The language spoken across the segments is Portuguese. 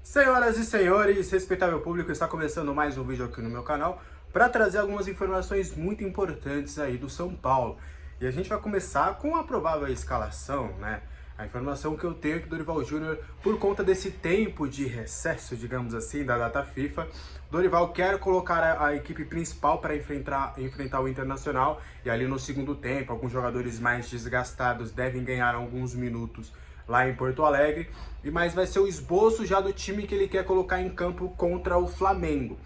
Senhoras e senhores, respeitável público, está começando mais um vídeo aqui no meu canal para trazer algumas informações muito importantes aí do São Paulo. E a gente vai começar com a provável escalação, né? A informação que eu tenho é que o Dorival Júnior, por conta desse tempo de recesso, digamos assim, da data FIFA, Dorival quer colocar a equipe principal para enfrentar o Internacional, e ali no segundo tempo, alguns jogadores mais desgastados devem ganhar alguns minutos lá em Porto Alegre, mas vai ser o esboço já do time que ele quer colocar em campo contra o Flamengo.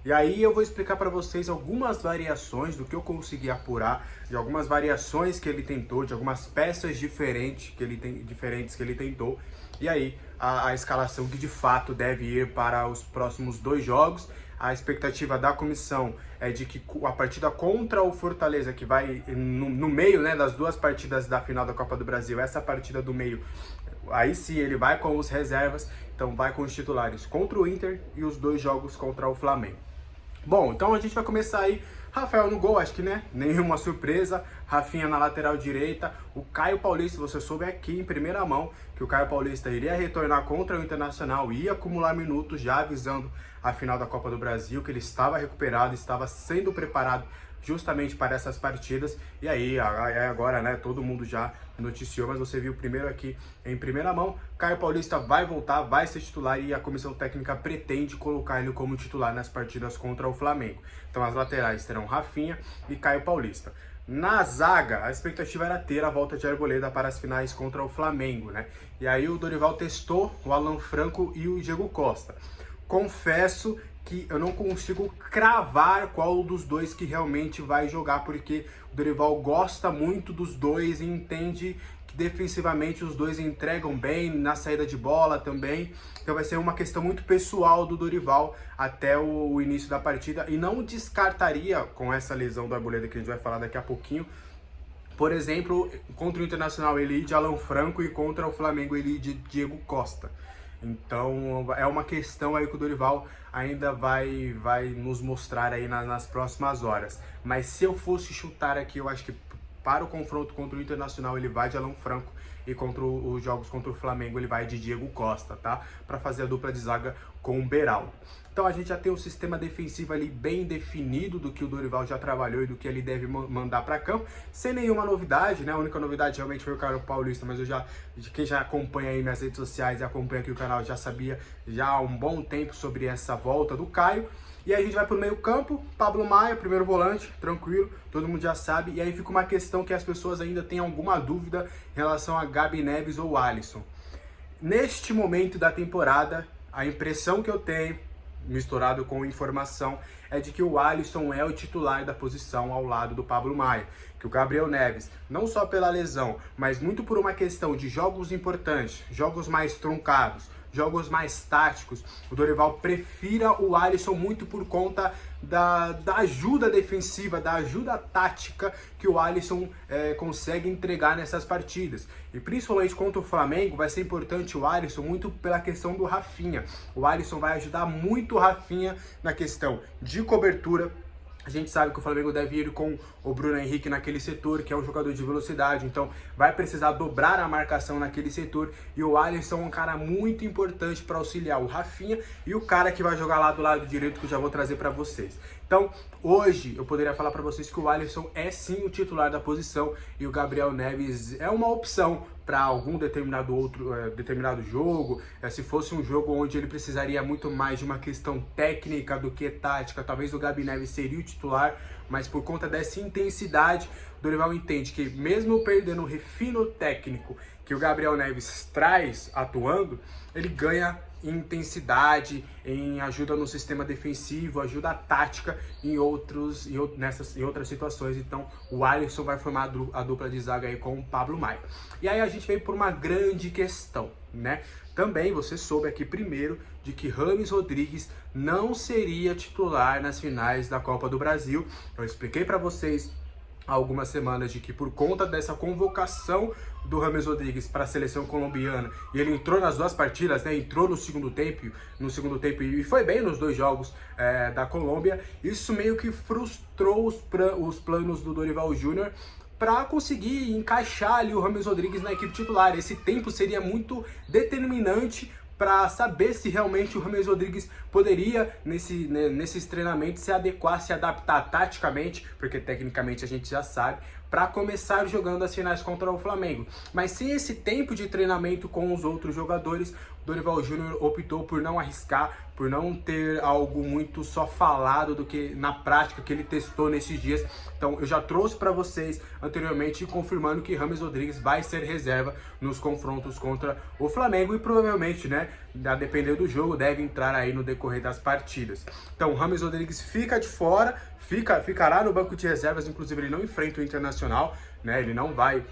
E aí eu vou explicar para vocês algumas variações do que eu consegui apurar, de algumas variações que ele tentou, de algumas peças diferentes que ele tentou, e aí a escalação que de fato deve ir para os próximos dois jogos. A expectativa da comissão é de que a partida contra o Fortaleza, que vai no meio, né, das duas partidas da final da Copa do Brasil, essa partida do meio, aí sim ele vai com os reservas, então vai com os titulares contra o Inter e os dois jogos contra o Flamengo. Bom, então a gente vai começar aí, Rafael no gol, acho que né, nenhuma surpresa, Rafinha na lateral direita, o Caio Paulista, você soube aqui em primeira mão que o Caio Paulista iria retornar contra o Internacional, ia acumular minutos já avisando a final da Copa do Brasil, que ele estava recuperado, estava sendo preparado justamente para essas partidas, e aí agora, né, todo mundo já noticiou, mas você viu primeiro aqui em primeira mão, Caio Paulista vai voltar, vai ser titular e a comissão técnica pretende colocar ele como titular nas partidas contra o Flamengo. Então as laterais terão Rafinha e Caio Paulista. Na zaga, a expectativa era ter a volta de Arboleda para as finais contra o Flamengo, né? E aí o Dorival testou o Alan Franco e o Diego Costa. Confesso que eu não consigo cravar qual dos dois que realmente vai jogar, porque o Dorival gosta muito dos dois e entende que defensivamente os dois entregam bem, na saída de bola também. Então vai ser uma questão muito pessoal do Dorival até o início da partida, e não descartaria, com essa lesão do Arboleda que a gente vai falar daqui a pouquinho, por exemplo, contra o Internacional ele ir de Alan Franco e contra o Flamengo ele ir de Diego Costa. Então é uma questão aí que o Dorival ainda vai nos mostrar aí nas próximas horas. Mas se eu fosse chutar aqui, eu acho que para o confronto contra o Internacional ele vai de Alan Franco, e contra os jogos contra o Flamengo ele vai de Diego Costa, tá? Para fazer a dupla de zaga com o Beraldo. Então a gente já tem um sistema defensivo ali bem definido do que o Dorival já trabalhou e do que ele deve mandar para campo, sem nenhuma novidade, né? A única novidade realmente foi o Caio Paulista, mas quem já acompanha aí nas redes sociais e acompanha aqui o canal já sabia já há um bom tempo sobre essa volta do Caio. E aí a gente vai pro meio campo, Pablo Maia, primeiro volante, tranquilo, todo mundo já sabe. E aí fica uma questão que as pessoas ainda têm alguma dúvida em relação a Gabi Neves ou Alisson. Neste momento da temporada, a impressão que eu tenho, misturado com informação, é de que o Alisson é o titular da posição ao lado do Pablo Maia. Que o Gabriel Neves, não só pela lesão, mas muito por uma questão de jogos importantes, jogos mais truncados, jogos mais táticos, o Dorival prefira o Alisson muito por conta da ajuda defensiva, da ajuda tática que o Alisson consegue entregar nessas partidas. E principalmente contra o Flamengo vai ser importante o Alisson muito pela questão do Rafinha. O Alisson vai ajudar muito o Rafinha na questão de cobertura. A gente sabe que o Flamengo deve ir com o Bruno Henrique naquele setor, que é um jogador de velocidade, então vai precisar dobrar a marcação naquele setor, e o Alisson é um cara muito importante para auxiliar o Rafinha e o cara que vai jogar lá do lado direito, que eu já vou trazer para vocês. Então, hoje eu poderia falar para vocês que o Alisson é sim o titular da posição e o Gabriel Neves é uma opção para algum determinado jogo. Se fosse um jogo onde ele precisaria muito mais de uma questão técnica do que tática, talvez o Gabi Neves seria o titular, mas por conta dessa intensidade, o Dorival entende que mesmo perdendo o refino técnico que o Gabriel Neves traz atuando, ele ganha em intensidade, em ajuda no sistema defensivo, ajuda tática em outras situações. Então o Alisson vai formar a dupla de zaga aí com o Pablo Maia. E aí a gente veio por uma grande questão, né? Também você soube aqui primeiro de que Rames Rodrigues não seria titular nas finais da Copa do Brasil. Eu expliquei para vocês há algumas semanas de que por conta dessa convocação do Rames Rodrigues para a seleção colombiana, e ele entrou nas duas partidas, né? Entrou no segundo tempo e foi bem nos dois jogos da Colômbia. Isso meio que frustrou os planos do Dorival Júnior para conseguir encaixar ali o Rames Rodrigues na equipe titular. Esse tempo seria muito determinante para saber se realmente o James Rodrigues poderia, nesses treinamentos, se adequar, se adaptar taticamente, porque tecnicamente a gente já sabe, para começar jogando as finais contra o Flamengo. Mas sem esse tempo de treinamento com os outros jogadores, o Dorival Júnior optou por não arriscar, por não ter algo muito só falado do que na prática que ele testou nesses dias. Então eu já trouxe para vocês anteriormente confirmando que James Rodrigues vai ser reserva nos confrontos contra o Flamengo e provavelmente, né, a depender do jogo, deve entrar aí no decorrer das partidas. Então James Rodrigues fica de fora, ficará no banco de reservas, inclusive ele não enfrenta o Internacional, né, ele não vai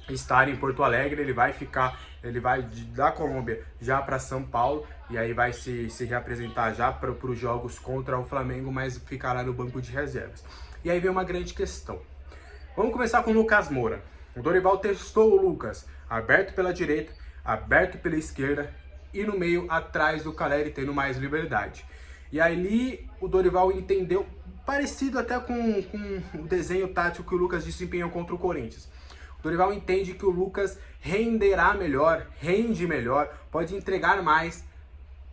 estar em Porto Alegre, ele vai da Colômbia já para São Paulo e aí vai se reapresentar já para os jogos contra o Flamengo, mas ficará no banco de reservas. E aí vem uma grande questão. Vamos começar com o Lucas Moura. O Dorival testou o Lucas aberto pela direita, aberto pela esquerda e no meio atrás do Caleri, tendo mais liberdade. E ali o Dorival entendeu, parecido até com o desenho tático que o Lucas desempenhou contra o Corinthians. O Dorival entende que o Lucas renderá melhor, rende melhor, pode entregar mais,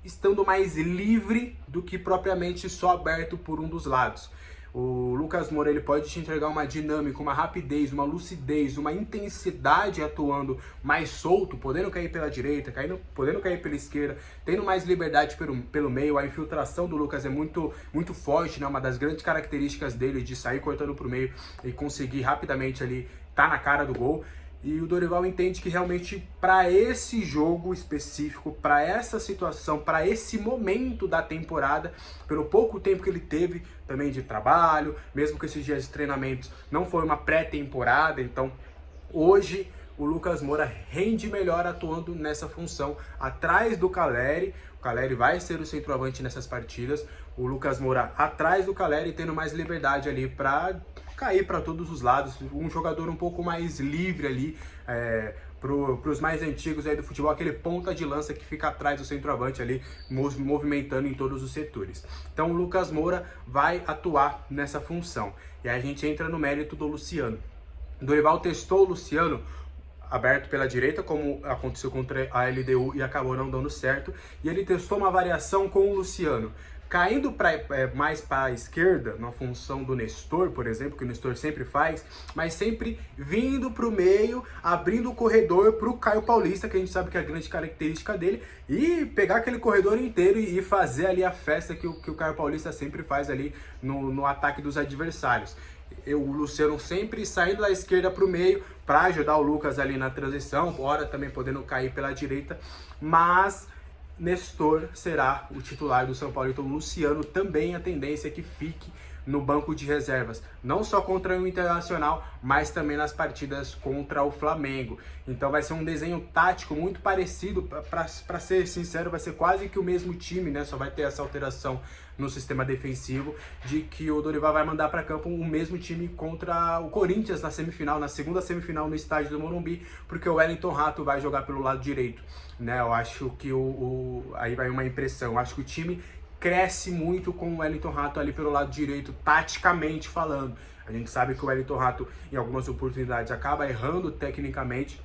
estando mais livre do que propriamente só aberto por um dos lados. O Lucas Moura ele pode te entregar uma dinâmica, uma rapidez, uma lucidez, uma intensidade atuando mais solto, podendo cair pela direita, podendo cair pela esquerda, tendo mais liberdade pelo meio. A infiltração do Lucas é muito forte, né? Uma das grandes características dele de sair cortando para o meio e conseguir rapidamente ali tá na cara do gol. E o Dorival entende que realmente para esse jogo específico, para essa situação, para esse momento da temporada, pelo pouco tempo que ele teve também de trabalho, mesmo que esses dias de treinamentos não foi uma pré-temporada, então hoje o Lucas Moura rende melhor atuando nessa função atrás do Caleri. O Caleri vai ser o centroavante nessas partidas, o Lucas Moura atrás do Caleri tendo mais liberdade ali para cair para todos os lados, um jogador um pouco mais livre ali, para os mais antigos aí do futebol, aquele ponta de lança que fica atrás do centroavante ali, movimentando em todos os setores. Então o Lucas Moura vai atuar nessa função. E aí a gente entra no mérito do Luciano. O Dorival testou o Luciano aberto pela direita, como aconteceu contra a LDU e acabou não dando certo, e ele testou uma variação com o Luciano, caindo mais para a esquerda, na função do Nestor, por exemplo, que o Nestor sempre faz, mas sempre vindo para o meio, abrindo o corredor para o Caio Paulista, que a gente sabe que é a grande característica dele, e pegar aquele corredor inteiro e fazer ali a festa que o Caio Paulista sempre faz ali no ataque dos adversários. O Luciano sempre saindo da esquerda para o meio para ajudar o Lucas ali na transição, ora também podendo cair pela direita, mas Nestor será o titular do São Paulo, então Luciano também a tendência é que fique no banco de reservas, não só contra o Internacional, mas também nas partidas contra o Flamengo. Então vai ser um desenho tático muito parecido, para ser sincero, vai ser quase que o mesmo time, né? Só vai ter essa alteração no sistema defensivo, de que o Dorival vai mandar para campo o mesmo time contra o Corinthians na semifinal, na segunda semifinal no estádio do Morumbi, porque o Wellington Rato vai jogar pelo lado direito, né? Eu acho que aí vai uma impressão, eu acho que o time cresce muito com o Wellington Rato ali pelo lado direito, taticamente falando. A gente sabe que o Wellington Rato, em algumas oportunidades, acaba errando tecnicamente,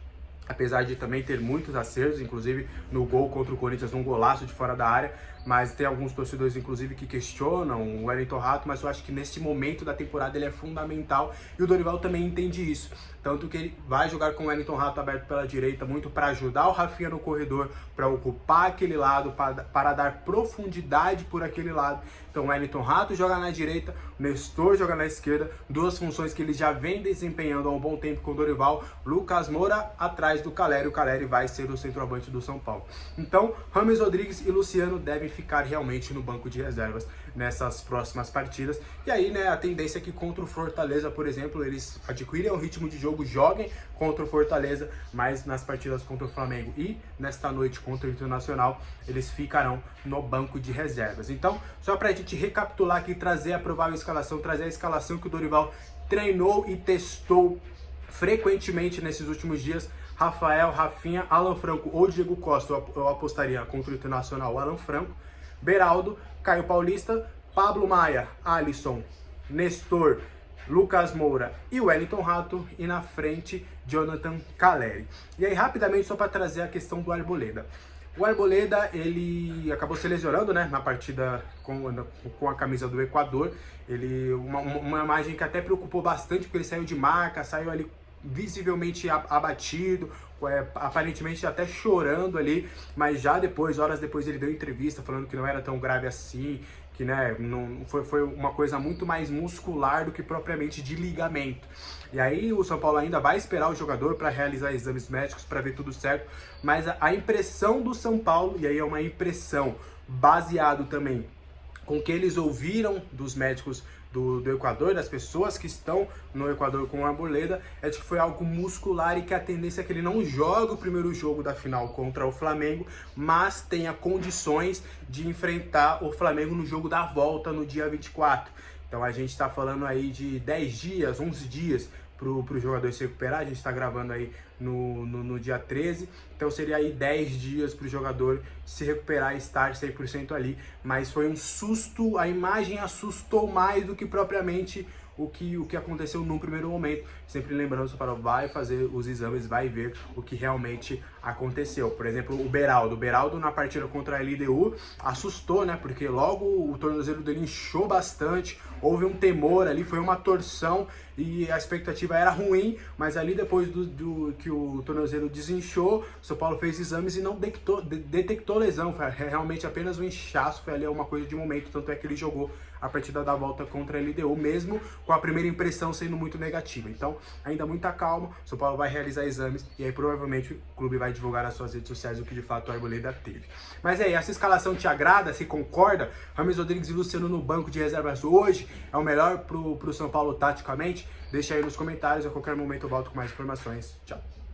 apesar de também ter muitos acertos, inclusive no gol contra o Corinthians, um golaço de fora da área, mas tem alguns torcedores, inclusive, que questionam o Wellington Rato, mas eu acho que nesse momento da temporada ele é fundamental e o Dorival também entende isso. Tanto que ele vai jogar com o Wellington Rato aberto pela direita, muito para ajudar o Rafinha no corredor, para ocupar aquele lado, para dar profundidade por aquele lado. Então o Wellington Rato joga na direita, o Nestor joga na esquerda, duas funções que ele já vem desempenhando há um bom tempo com o Dorival. Lucas Moura atrás do Caleri, o Caleri vai ser o centroavante do São Paulo. Então James Rodrigues e Luciano devem ficar realmente no banco de reservas nessas próximas partidas. E aí, né, a tendência é que contra o Fortaleza, por exemplo, eles adquirem o ritmo de jogo, joguem contra o Fortaleza, mas nas partidas contra o Flamengo e nesta noite contra o Internacional, eles ficarão no banco de reservas. Então, só pra gente recapitular aqui, trazer a provável escalação, trazer a escalação que o Dorival treinou e testou frequentemente nesses últimos dias: Rafael, Rafinha, Alan Franco ou Diego Costa. Eu apostaria contra o Internacional Alan Franco, Beraldo, Caio Paulista, Pablo Maia, Alisson, Nestor, Lucas Moura e Wellington Rato, e na frente Jonathan Caleri. E aí, rapidamente, só para trazer a questão do Arboleda. O Arboleda, ele acabou se lesionando, né, na partida com a camisa do Equador. Uma imagem que até preocupou bastante, porque ele saiu de marca, saiu ali visivelmente abatido, aparentemente até chorando ali, mas já depois, horas depois, ele deu entrevista falando que não era tão grave assim, que, né, não, foi uma coisa muito mais muscular do que propriamente de ligamento. E aí o São Paulo ainda vai esperar o jogador para realizar exames médicos para ver tudo certo, mas a impressão do São Paulo, e aí é uma impressão baseado também com o que eles ouviram dos médicos do Equador, das pessoas que estão no Equador com o Arboleda, é de que foi algo muscular e que a tendência é que ele não jogue o primeiro jogo da final contra o Flamengo, mas tenha condições de enfrentar o Flamengo no jogo da volta no dia 24. Então a gente está falando aí de 10 dias, 11 dias para o jogador se recuperar. A gente está gravando aí no dia 13, então seria aí 10 dias para o jogador se recuperar e estar 100% ali, mas foi um susto, a imagem assustou mais do que propriamente o que aconteceu no primeiro momento. Sempre lembrando, o São Paulo vai fazer os exames, vai ver o que realmente aconteceu. Por exemplo, o Beraldo na partida contra a LDU assustou, né? Porque logo o tornozelo dele inchou bastante, houve um temor ali, foi uma torção e a expectativa era ruim, mas ali depois do que o tornozelo desinchou, o São Paulo fez exames e não detectou lesão, foi realmente apenas um inchaço, foi ali uma coisa de momento, tanto é que ele jogou a partida da volta contra a LDU, mesmo com a primeira impressão sendo muito negativa. Então, ainda muita calma, o São Paulo vai realizar exames e aí provavelmente o clube vai divulgar nas suas redes sociais o que de fato o Arboleda teve. Mas aí, essa escalação te agrada? Se concorda? Rames Rodrigues e Luciano no banco de reservas hoje é o melhor pro São Paulo taticamente? Deixa aí nos comentários, a qualquer momento eu volto com mais informações. Tchau!